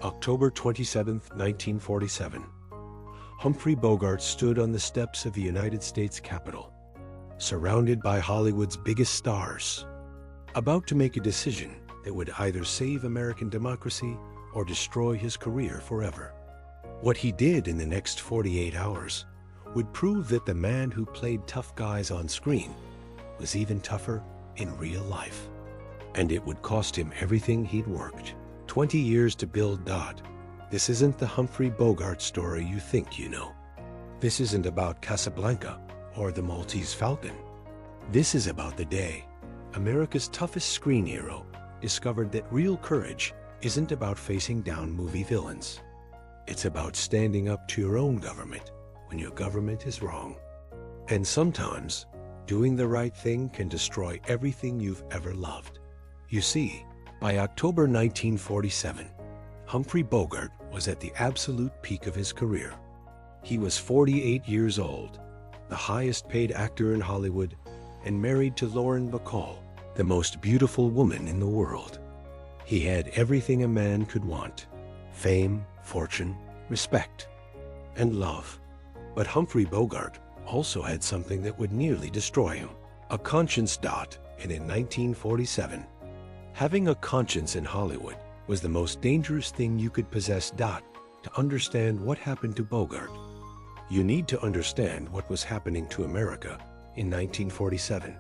October 27, 1947. Humphrey Bogart stood on the steps of the United States Capitol, surrounded by Hollywood's biggest stars, about to make a decision that would either save American democracy or destroy his career forever. What he did in the next 48 hours would prove that the man who played tough guys on screen was even tougher in real life. And it would cost him everything he'd worked. 20 years to build. This isn't the Humphrey Bogart story you think you know. This isn't about Casablanca or the Maltese Falcon. This is about the day America's toughest screen hero discovered that real courage isn't about facing down movie villains. It's about standing up to your own government when your government is wrong. And sometimes, doing the right thing can destroy everything you've ever loved. You see, by October 1947, Humphrey Bogart was at the absolute peak of his career. He was 48 years old, the highest paid actor in Hollywood, and married to Lauren Bacall, the most beautiful woman in the world. He had everything a man could want: fame, fortune, respect, and love. But Humphrey Bogart also had something that would nearly destroy him: a conscience. And in 1947, having a conscience in Hollywood was the most dangerous thing you could possess. To understand what happened to Bogart, you need to understand what was happening to America in 1947.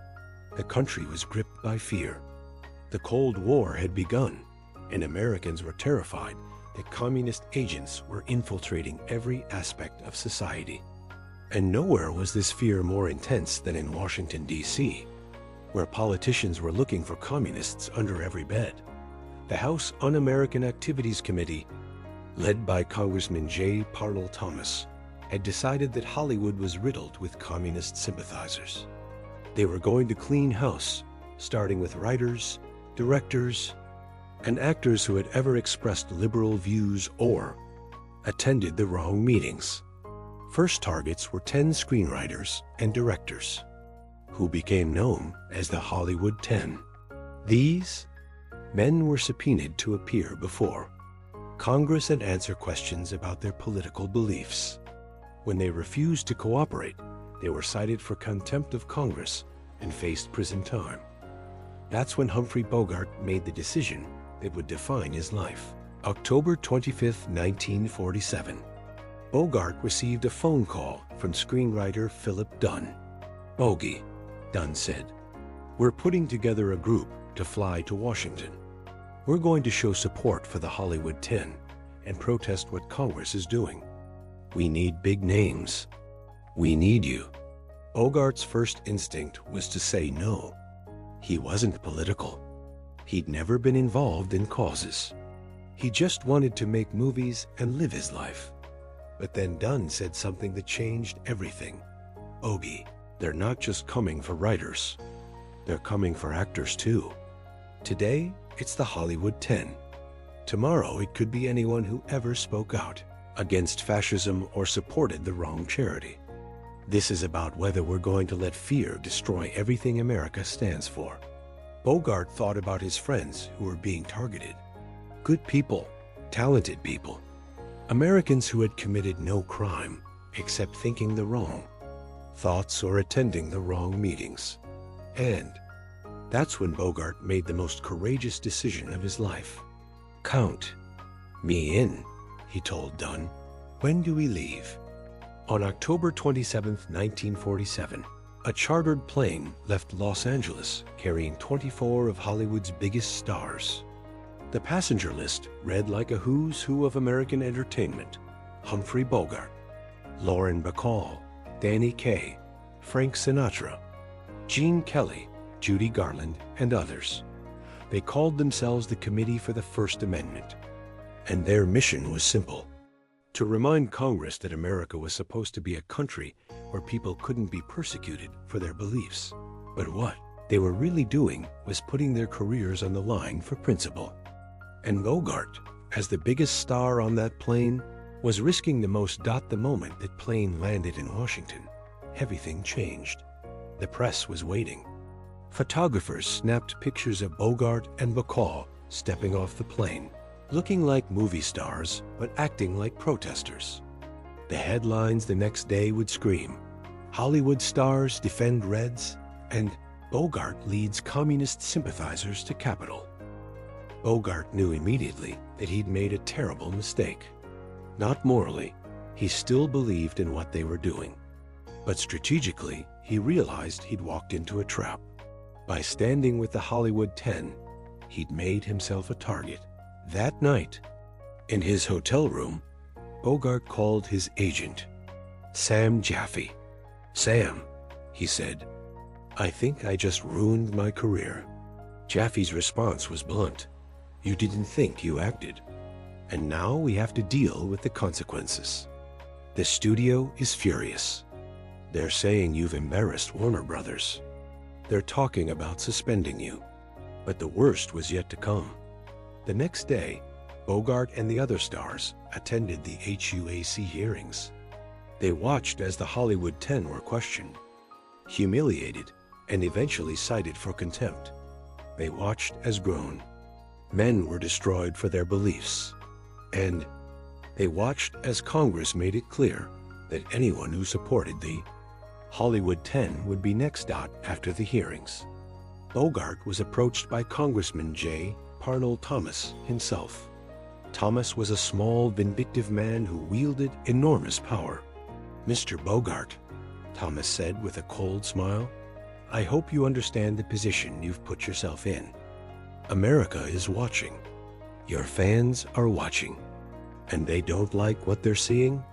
The country was gripped by fear. The Cold War had begun, and Americans were terrified that communist agents were infiltrating every aspect of society. And nowhere was this fear more intense than in Washington, D.C., where politicians were looking for communists under every bed. The House Un-American Activities Committee, led by Congressman J. Parnell Thomas, had decided that Hollywood was riddled with communist sympathizers. They were going to clean house, starting with writers, directors, and actors who had ever expressed liberal views or attended the wrong meetings. First targets were 10 screenwriters and directors, who became known as the Hollywood 10. These men were subpoenaed to appear before Congress and answer questions about their political beliefs. When they refused to cooperate, they were cited for contempt of Congress and faced prison time. That's when Humphrey Bogart made the decision that would define his life. October 25, 1947. Bogart received a phone call from screenwriter Philip Dunn. "Bogey," Dunn said, "we're putting together a group to fly to Washington. We're going to show support for the Hollywood 10 and protest what Congress is doing. We need big names. We need you." Bogart's first instinct was to say no. He wasn't political. He'd never been involved in causes. He just wanted to make movies and live his life. But then Dunn said something that changed everything. "Bogey, they're not just coming for writers. They're coming for actors too. Today, it's the Hollywood 10. Tomorrow, it could be anyone who ever spoke out against fascism or supported the wrong charity. This is about whether we're going to let fear destroy everything America stands for." Bogart thought about his friends who were being targeted. Good people, talented people, Americans who had committed no crime except thinking the wrong thoughts or attending the wrong meetings. And that's when Bogart made the most courageous decision of his life. "Count me in," he told Dunn. "When do we leave?" On October 27, 1947, a chartered plane left Los Angeles carrying 24 of Hollywood's biggest stars. The passenger list read like a who's who of American entertainment: Humphrey Bogart, Lauren Bacall, Danny Kaye, Frank Sinatra, Gene Kelly, Judy Garland, and others. They called themselves the Committee for the First Amendment, and their mission was simple: to remind Congress that America was supposed to be a country where people couldn't be persecuted for their beliefs. But what they were really doing was putting their careers on the line for principle. And Bogart, as the biggest star on that plane, was risking the most. The moment that plane landed in Washington, everything changed. The press was waiting. Photographers snapped pictures of Bogart and Bacall stepping off the plane. looking like movie stars but acting like protesters. The headlines the next day would scream, "Hollywood stars defend Reds," and "Bogart leads communist sympathizers to Capitol." Bogart knew immediately that he'd made a terrible mistake. Not morally, he still believed in what they were doing. But strategically, he realized he'd walked into a trap. By standing with the Hollywood 10, he'd made himself a target. That night, in his hotel room, Bogart called his agent, Sam Jaffe. "Sam," he said, "I think I just ruined my career." Jaffe's response was blunt. "You didn't think, you acted. And now we have to deal with the consequences. The studio is furious. They're saying you've embarrassed Warner Brothers. They're talking about suspending you." But the worst was yet to come. The next day, Bogart and the other stars attended the HUAC hearings. They watched as the Hollywood 10 were questioned, humiliated, and eventually cited for contempt. They watched as grown men were destroyed for their beliefs. And they watched as Congress made it clear that anyone who supported the Hollywood 10 would be next out after the hearings. Bogart was approached by Congressman J. Parnell Thomas himself. Thomas was a small, vindictive man who wielded enormous power. "Mr. Bogart," Thomas said with a cold smile, "I hope you understand the position you've put yourself in. America is watching. Your fans are watching. And they don't like what they're seeing?"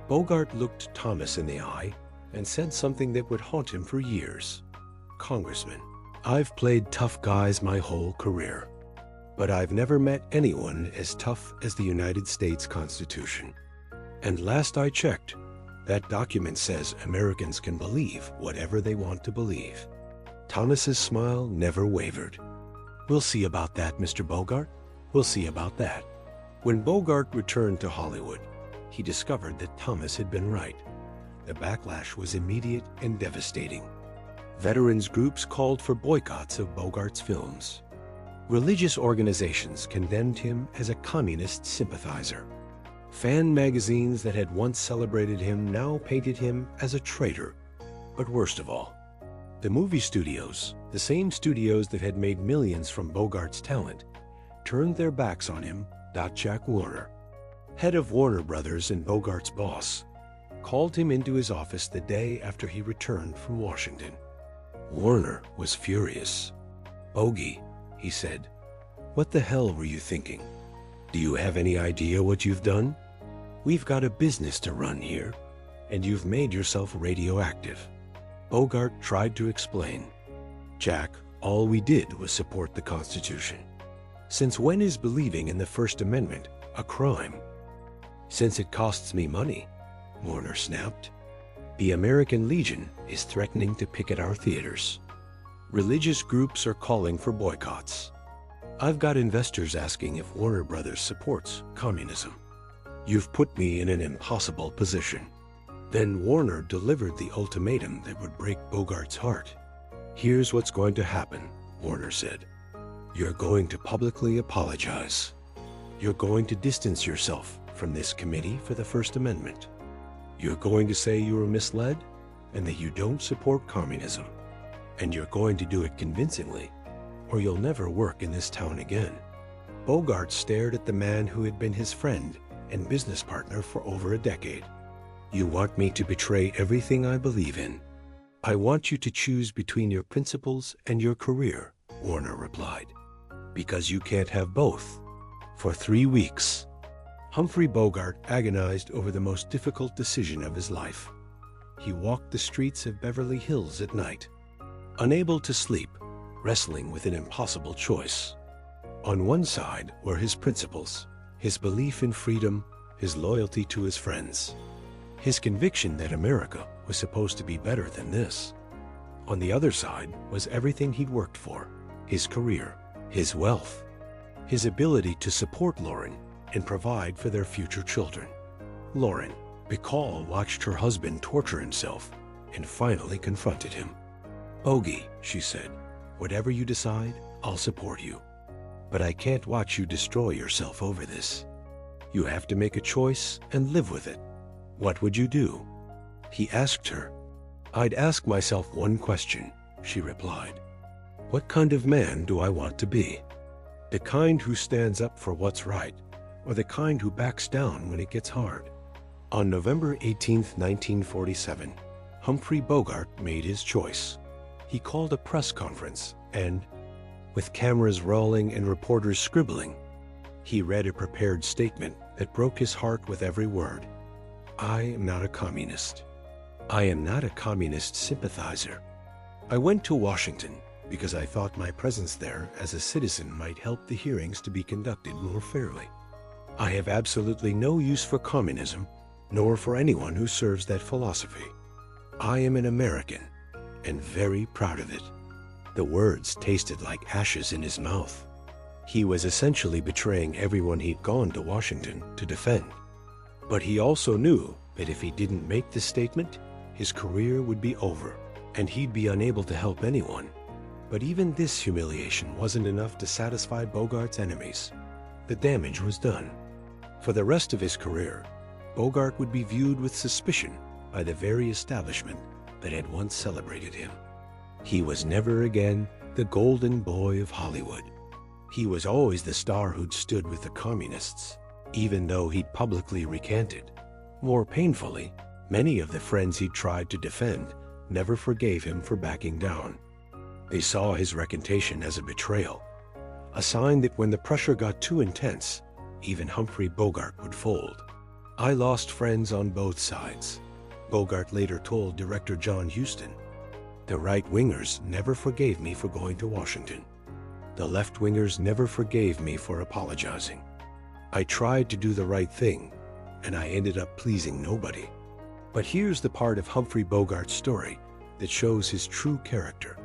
Bogart looked Thomas in the eye and said something that would haunt him for years. "Congressman, I've played tough guys my whole career, but I've never met anyone as tough as the United States Constitution. And last I checked, that document says Americans can believe whatever they want to believe." Thomas's smile never wavered. "We'll see about that, Mr. Bogart. We'll see about that." When Bogart returned to Hollywood, he discovered that Thomas had been right. The backlash was immediate and devastating. Veterans groups called for boycotts of Bogart's films. Religious organizations condemned him as a communist sympathizer. Fan magazines that had once celebrated him now painted him as a traitor. But worst of all, the movie studios, the same studios that had made millions from Bogart's talent, turned their backs on him. Jack Warner, head of Warner Brothers and Bogart's boss, called him into his office the day after he returned from Washington. Warner was furious. "Bogey," he said, "what the hell were you thinking? Do you have any idea what you've done? We've got a business to run here, and you've made yourself radioactive." Bogart tried to explain. "Jack, all we did was support the Constitution. Since when is believing in the First Amendment a crime?" "Since it costs me money," Warner snapped. "The American Legion is threatening to picket our theaters. Religious groups are calling for boycotts. I've got investors asking if Warner Brothers supports communism. You've put me in an impossible position." Then Warner delivered the ultimatum that would break Bogart's heart. "Here's what's going to happen," Warner said. "You're going to publicly apologize. You're going to distance yourself from this committee for the First Amendment. You're going to say you were misled and that you don't support communism. And you're going to do it convincingly, or you'll never work in this town again." Bogart stared at the man who had been his friend and business partner for over a decade. "You want me to betray everything I believe in? I want you to choose between your principles and your career," Warner replied. "Because you can't have both." For 3 weeks, Humphrey Bogart agonized over the most difficult decision of his life. He walked the streets of Beverly Hills at night, unable to sleep, wrestling with an impossible choice. On one side were his principles, his belief in freedom, his loyalty to his friends, his conviction that America was supposed to be better than this. On the other side was everything he'd worked for, his career, his wealth, his ability to support Lauren and provide for their future children. Lauren, Bacall, watched her husband torture himself and finally confronted him. "Bogey," she said, "whatever you decide, I'll support you." but I can't watch you destroy yourself over this. You have to make a choice and live with it. What would you do?" He asked her. "I'd ask myself one question," she replied. "What kind of man do I want to be? The kind who stands up for what's right, or the kind who backs down when it gets hard?" On November 18, 1947, Humphrey Bogart made his choice. He called a press conference and, with cameras rolling and reporters scribbling, he read a prepared statement that broke his heart with every word. "I am not a communist. I am not a communist sympathizer. I went to Washington because I thought my presence there as a citizen might help the hearings to be conducted more fairly. I have absolutely no use for communism, nor for anyone who serves that philosophy. I am an American, and very proud of it." The words tasted like ashes in his mouth. He was essentially betraying everyone he'd gone to Washington to defend. But he also knew that if he didn't make this statement, his career would be over, and he'd be unable to help anyone. But even this humiliation wasn't enough to satisfy Bogart's enemies. The damage was done. For the rest of his career, Bogart would be viewed with suspicion by the very establishment that had once celebrated him. He was never again the golden boy of Hollywood. He was always the star who'd stood with the communists, even though he'd publicly recanted. More painfully, many of the friends he'd tried to defend never forgave him for backing down. They saw his recantation as a betrayal, a sign that when the pressure got too intense, even Humphrey Bogart would fold. "I lost friends on both sides," Bogart later told director John Huston. "The right-wingers never forgave me for going to Washington. The left-wingers never forgave me for apologizing. I tried to do the right thing, and I ended up pleasing nobody." But here's the part of Humphrey Bogart's story that shows his true character.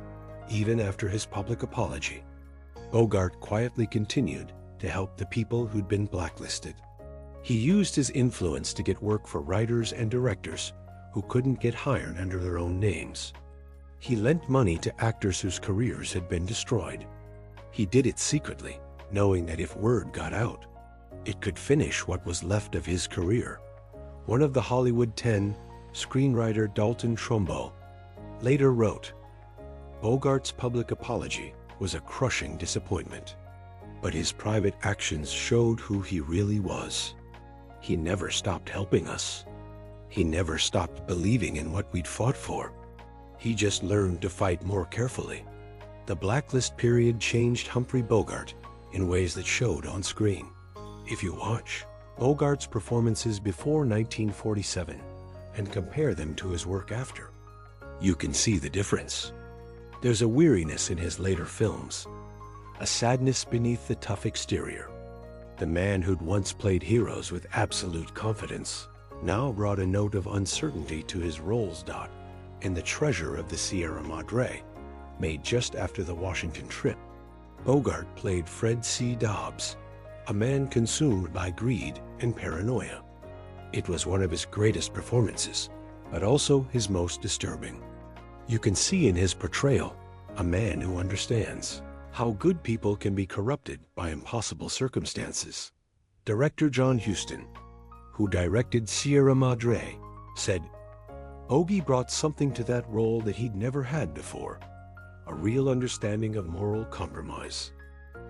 Even after his public apology, Bogart quietly continued to help the people who'd been blacklisted. He used his influence to get work for writers and directors who couldn't get hired under their own names. He lent money to actors whose careers had been destroyed. He did it secretly, knowing that if word got out, it could finish what was left of his career. One of the Hollywood 10, screenwriter Dalton Trumbo, later wrote, "Bogart's public apology was a crushing disappointment, but his private actions showed who he really was. He never stopped helping us. He never stopped believing in what we'd fought for. He just learned to fight more carefully." The blacklist period changed Humphrey Bogart in ways that showed on screen. If you watch Bogart's performances before 1947 and compare them to his work after, you can see the difference. There's a weariness in his later films, a sadness beneath the tough exterior. The man who'd once played heroes with absolute confidence now brought a note of uncertainty to his roles. In The Treasure of the Sierra Madre, made just after the Washington trip, Bogart played Fred C. Dobbs, a man consumed by greed and paranoia. It was one of his greatest performances, but also his most disturbing. You can see in his portrayal a man who understands how good people can be corrupted by impossible circumstances. Director John Huston, who directed Sierra Madre, said, "Bogey brought something to that role that he'd never had before, a real understanding of moral compromise.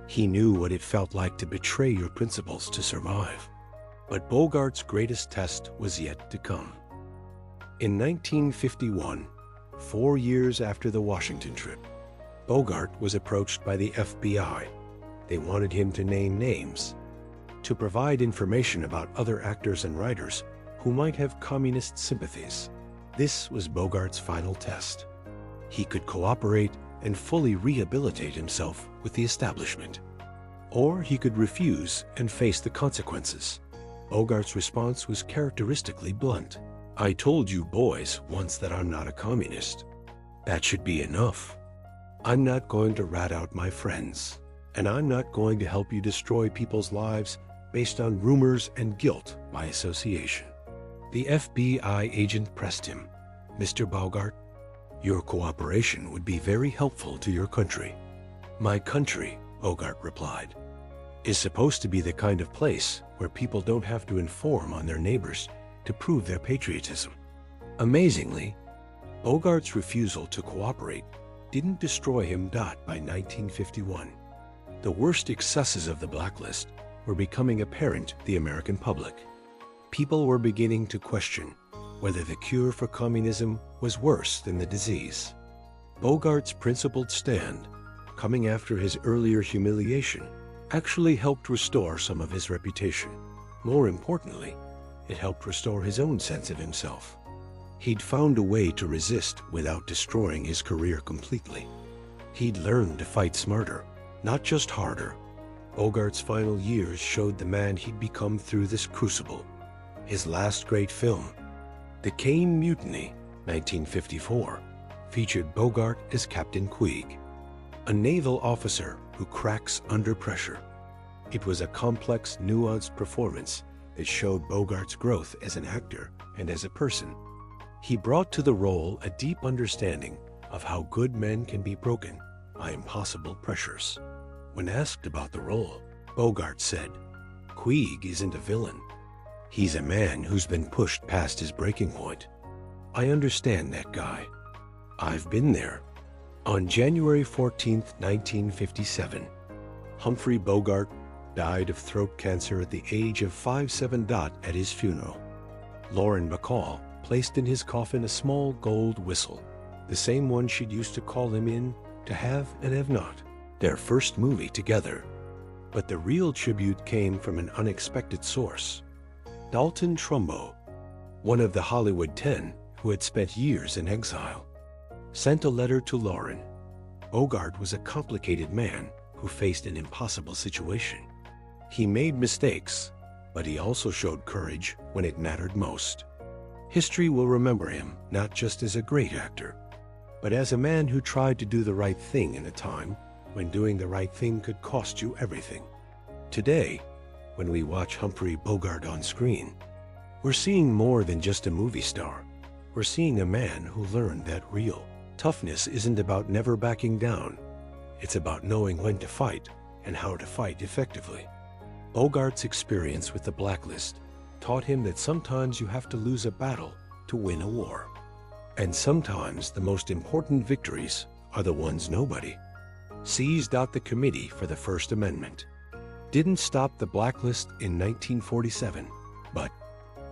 He knew what it felt like to betray your principles to survive." But Bogart's greatest test was yet to come. In 1951, 4 years after the Washington trip, Bogart was approached by the FBI. They wanted him to name names, to provide information about other actors and writers who might have communist sympathies. This was Bogart's final test. He could cooperate and fully rehabilitate himself with the establishment, or he could refuse and face the consequences. Bogart's response was characteristically blunt. "I told you boys once that I'm not a communist. That should be enough. I'm not going to rat out my friends, and I'm not going to help you destroy people's lives based on rumors and guilt by association." The FBI agent pressed him, "Mr. Bogart, your cooperation would be very helpful to your country." "My country," Bogart replied, is supposed to be the kind of place where people don't have to inform on their neighbors to prove their patriotism. Amazingly, Bogart's refusal to cooperate didn't destroy him. By 1951, the worst excesses of the blacklist were becoming apparent to the American public. People were beginning to question whether the cure for communism was worse than the disease. Bogart's principled stand, coming after his earlier humiliation, actually helped restore some of his reputation. More importantly, it helped restore his own sense of himself. He'd found a way to resist without destroying his career completely. He'd learned to fight smarter, not just harder. Bogart's final years showed the man he'd become through this crucible. His last great film, The Caine Mutiny, 1954, featured Bogart as Captain Queeg, a naval officer who cracks under pressure. It was a complex, nuanced performance that showed Bogart's growth as an actor and as a person. He brought to the role a deep understanding of how good men can be broken by impossible pressures. When asked about the role, Bogart said, "Queeg isn't a villain. He's a man who's been pushed past his breaking point. I understand that guy. I've been there." On January 14, 1957, Humphrey Bogart died of throat cancer at the age of 57. At his funeral, Lauren Bacall placed in his coffin a small gold whistle, the same one she'd used to call him in to Have and Have Not, their first movie together. But the real tribute came from an unexpected source. Dalton Trumbo, one of the Hollywood 10 who had spent years in exile, sent a letter to Lauren. Bogart was a complicated man who faced an impossible situation. He made mistakes, but he also showed courage when it mattered most. History will remember him not just as a great actor, but as a man who tried to do the right thing in a time when doing the right thing could cost you everything. Today, when we watch Humphrey Bogart on screen, we're seeing more than just a movie star. We're seeing a man who learned that real toughness isn't about never backing down. It's about knowing when to fight and how to fight effectively. Bogart's experience with the blacklist taught him that sometimes you have to lose a battle to win a war. And sometimes the most important victories are the ones nobody seized. The Committee for the First Amendment didn't stop the blacklist in 1947, but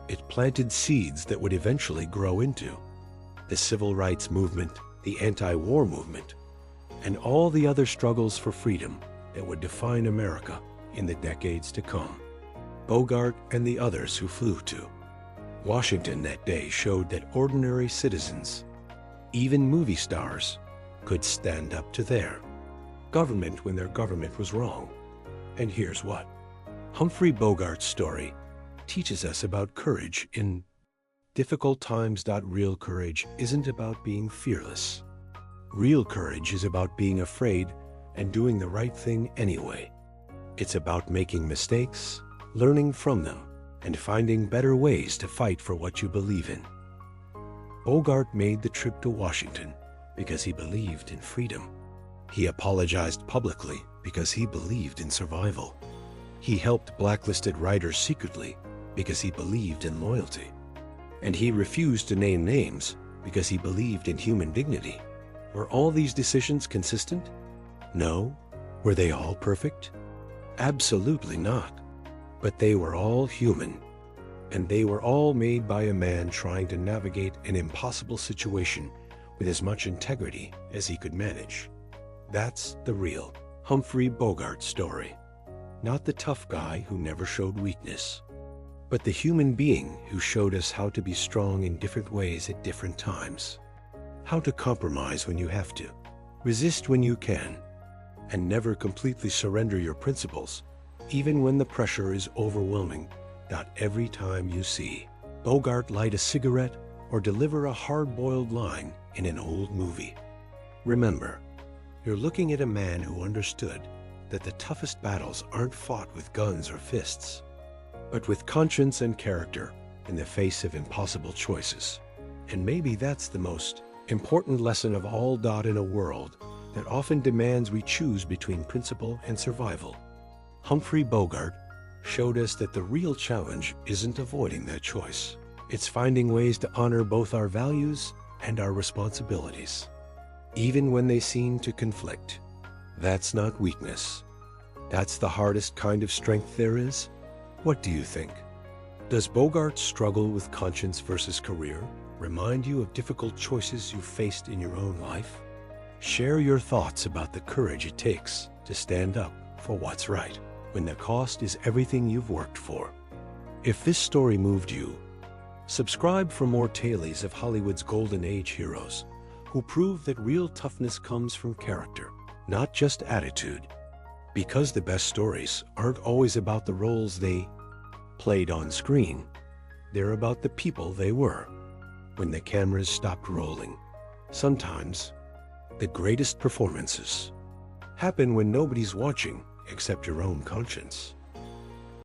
it planted seeds that would eventually grow into the civil rights movement, the anti-war movement, and all the other struggles for freedom that would define America in the decades to come. Bogart and the others who flew to Washington that day showed that ordinary citizens, even movie stars, could stand up to their government when their government was wrong. And here's what Humphrey Bogart's story teaches us about courage in difficult times. Real courage isn't about being fearless. Real courage is about being afraid and doing the right thing anyway. It's about making mistakes, learning from them, and finding better ways to fight for what you believe in. Bogart made the trip to Washington because he believed in freedom. He apologized publicly because he believed in survival. He helped blacklisted writers secretly because he believed in loyalty. And he refused to name names because he believed in human dignity. Were all these decisions consistent? No. Were they all perfect? Absolutely not. But they were all human, and they were all made by a man trying to navigate an impossible situation with as much integrity as he could manage. That's the real Humphrey Bogart story. Not the tough guy who never showed weakness, but the human being who showed us how to be strong in different ways at different times. How to compromise when you have to, resist when you can, and never completely surrender your principles, even when the pressure is overwhelming. Every time you see Bogart light a cigarette or deliver a hard-boiled line in an old movie, remember, you're looking at a man who understood that the toughest battles aren't fought with guns or fists, but with conscience and character in the face of impossible choices. And maybe that's the most important lesson of all. In a world that often demands we choose between principle and survival, Humphrey Bogart showed us that the real challenge isn't avoiding that choice. It's finding ways to honor both our values and our responsibilities, even when they seem to conflict. That's not weakness. That's the hardest kind of strength there is. What do you think? Does Bogart's struggle with conscience versus career remind you of difficult choices you've faced in your own life? Share your thoughts about the courage it takes to stand up for what's right when the cost is everything you've worked for. If this story moved you, subscribe for more tales of Hollywood's golden age heroes who prove that real toughness comes from character, not just attitude. Because the best stories aren't always about the roles they played on screen. They're about the people they were when the cameras stopped rolling. Sometimes, the greatest performances happen when nobody's watching except your own conscience.